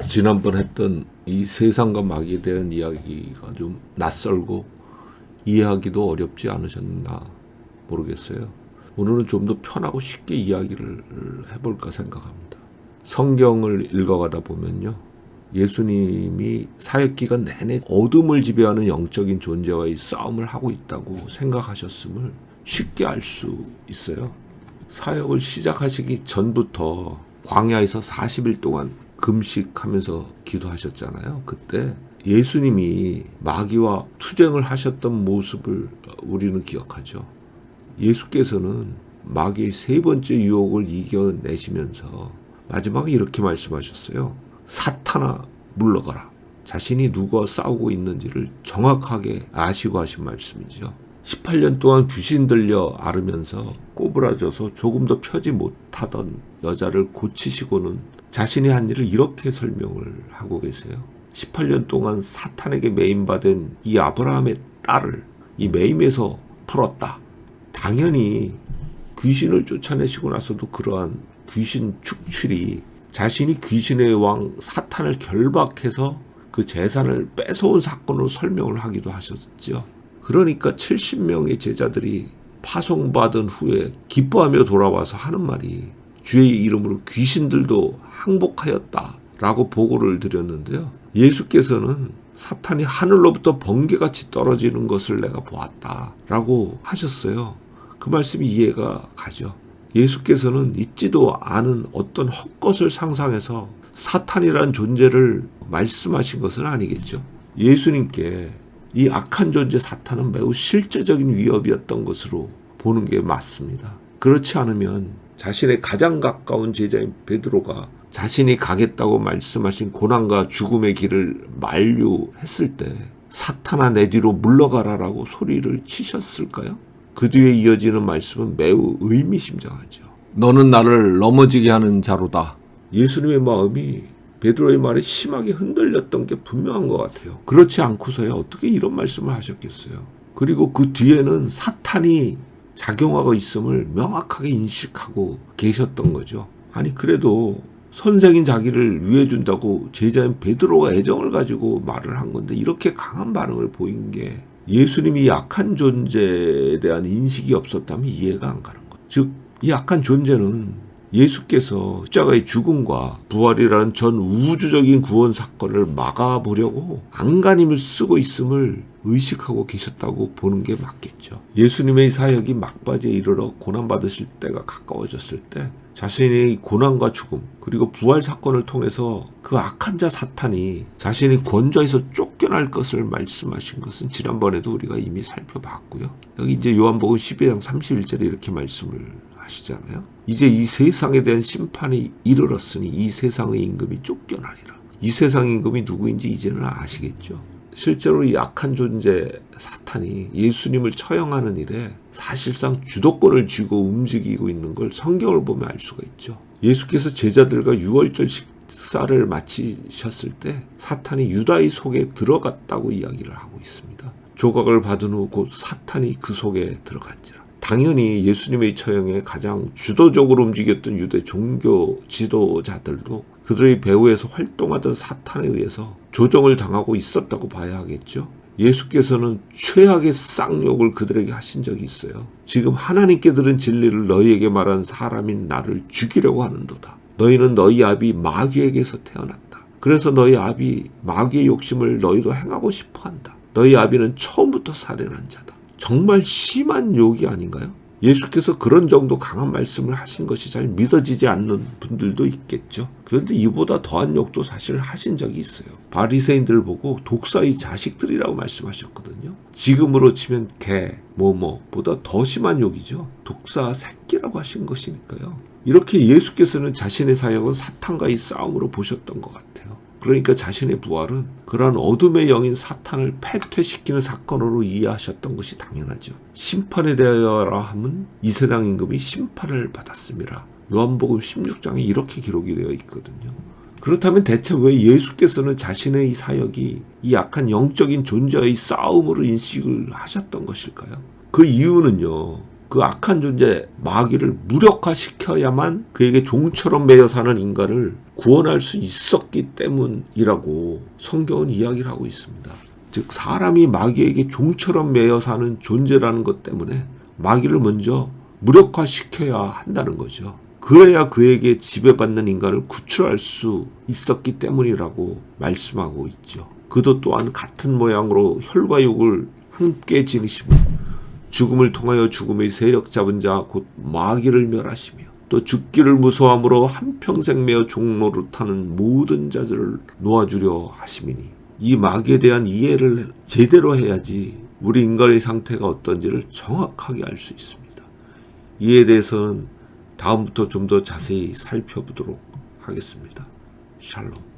지난번 했던 이 세상과 마귀에 대한 이야기가 좀 낯설고 이해하기도 어렵지 않으셨나 모르겠어요. 오늘은 좀 더 편하고 쉽게 이야기를 해볼까 생각합니다. 성경을 읽어가다 보면요, 예수님이 사역기간 내내 어둠을 지배하는 영적인 존재와의 싸움을 하고 있다고 생각하셨음을 쉽게 알 수 있어요. 사역을 시작하시기 전부터 광야에서 40일 동안 금식하면서 기도하셨잖아요. 그때 예수님이 마귀와 투쟁을 하셨던 모습을 우리는 기억하죠. 예수께서는 마귀의 세 번째 유혹을 이겨내시면서 마지막에 이렇게 말씀하셨어요. 사탄아 물러가라. 자신이 누구와 싸우고 있는지를 정확하게 아시고 하신 말씀이죠. 18년 동안 귀신 들려 앓으면서 꼬부라져서 조금 더 펴지 못하던 여자를 고치시고는 자신이 한 일을 이렇게 설명을 하고 계세요. 18년 동안 사탄에게 매임받은 이 아브라함의 딸을 이 매임에서 풀었다. 당연히 귀신을 쫓아내시고 나서도 그러한 귀신 축출이 자신이 귀신의 왕 사탄을 결박해서 그 재산을 뺏어온 사건으로 설명을 하기도 하셨죠. 그러니까 70명의 제자들이 파송받은 후에 기뻐하며 돌아와서 하는 말이 주의 이름으로 귀신들도 항복하였다라고 보고를 드렸는데요. 예수께서는 사탄이 하늘로부터 번개같이 떨어지는 것을 내가 보았다라고 하셨어요. 그 말씀이 이해가 가죠. 예수께서는 있지도 않은 어떤 헛것을 상상해서 사탄이란 존재를 말씀하신 것은 아니겠죠. 예수님께 이 악한 존재 사탄은 매우 실제적인 위협이었던 것으로 보는 게 맞습니다. 그렇지 않으면 자신의 가장 가까운 제자인 베드로가 자신이 가겠다고 말씀하신 고난과 죽음의 길을 만류했을 때 사탄아 내 뒤로 물러가라라고 소리를 치셨을까요? 그 뒤에 이어지는 말씀은 매우 의미심장하죠. 너는 나를 넘어지게 하는 자로다. 예수님의 마음이 베드로의 말에 심하게 흔들렸던 게 분명한 것 같아요. 그렇지 않고서야 어떻게 이런 말씀을 하셨겠어요. 그리고 그 뒤에는 사탄이 작용하고 있음을 명확하게 인식하고 계셨던 거죠. 아니 그래도 선생인 자기를 위해준다고 제자인 베드로가 애정을 가지고 말을 한 건데 이렇게 강한 반응을 보인 게 예수님이 약한 존재에 대한 인식이 없었다면 이해가 안 가는 거죠. 즉, 이 약한 존재는 예수께서 십자가의 죽음과 부활이라는 전 우주적인 구원 사건을 막아보려고 안간힘을 쓰고 있음을 의식하고 계셨다고 보는 게 맞겠죠. 예수님의 사역이 막바지에 이르러 고난받으실 때가 가까워졌을 때 자신의 고난과 죽음 그리고 부활 사건을 통해서 그 악한 자 사탄이 자신이 권좌에서 쫓겨날 것을 말씀하신 것은 지난번에도 우리가 이미 살펴봤고요. 여기 이제 요한복음 12장 31절에 이렇게 말씀을 하시잖아요. 이제 이 세상에 대한 심판이 이르렀으니 이 세상의 임금이 쫓겨나리라. 이 세상의 임금이 누구인지 이제는 아시겠죠. 실제로 이 악한 존재 사탄이 예수님을 처형하는 일에 사실상 주도권을 쥐고 움직이고 있는 걸 성경을 보면 알 수가 있죠. 예수께서 제자들과 유월절 식사를 마치셨을 때 사탄이 유다의 속에 들어갔다고 이야기를 하고 있습니다. 조각을 받은 후 곧 사탄이 그 속에 들어갔지라. 당연히 예수님의 처형에 가장 주도적으로 움직였던 유대 종교 지도자들도 그들의 배후에서 활동하던 사탄에 의해서 조종을 당하고 있었다고 봐야 하겠죠. 예수께서는 최악의 쌍욕을 그들에게 하신 적이 있어요. 지금 하나님께 들은 진리를 너희에게 말한 사람인 나를 죽이려고 하는도다. 너희는 너희 아비 마귀에게서 태어났다. 그래서 너희 아비 마귀의 욕심을 너희도 행하고 싶어한다. 너희 아비는 처음부터 살인한 자다. 정말 심한 욕이 아닌가요? 예수께서 그런 정도 강한 말씀을 하신 것이 잘 믿어지지 않는 분들도 있겠죠. 그런데 이보다 더한 욕도 사실 하신 적이 있어요. 바리새인들을 보고 독사의 자식들이라고 말씀하셨거든요. 지금으로 치면 개, 뭐뭐보다 더 심한 욕이죠. 독사 새끼라고 하신 것이니까요. 이렇게 예수께서는 자신의 사역은 사탄과의 싸움으로 보셨던 것 같아요. 그러니까 자신의 부활은 그러한 어둠의 영인 사탄을 패퇴시키는 사건으로 이해하셨던 것이 당연하죠. 심판에 대하여라 함은 이 세상 임금이 심판을 받았습니다. 요한복음 16장에 이렇게 기록이 되어 있거든요. 그렇다면 대체 왜 예수께서는 자신의 이 사역이 이 약한 영적인 존재의 싸움으로 인식을 하셨던 것일까요? 그 이유는요, 그 악한 존재 마귀를 무력화시켜야만 그에게 종처럼 매여 사는 인간을 구원할 수 있었기 때문이라고 성경은 이야기를 하고 있습니다. 즉 사람이 마귀에게 종처럼 매여 사는 존재라는 것 때문에 마귀를 먼저 무력화시켜야 한다는 거죠. 그래야 그에게 지배받는 인간을 구출할 수 있었기 때문이라고 말씀하고 있죠. 그도 또한 같은 모양으로 혈과 육을 함께 지니시고 죽음을 통하여 죽음의 세력 잡은 자 곧 마귀를 멸하시며 또 죽기를 무서함으로 한평생 매어 종노릇하는 모든 자들을 놓아주려 하심이니 이 마귀에 대한 이해를 제대로 해야지 우리 인간의 상태가 어떤지를 정확하게 알 수 있습니다. 이에 대해서는 다음부터 좀 더 자세히 살펴보도록 하겠습니다. 샬롬.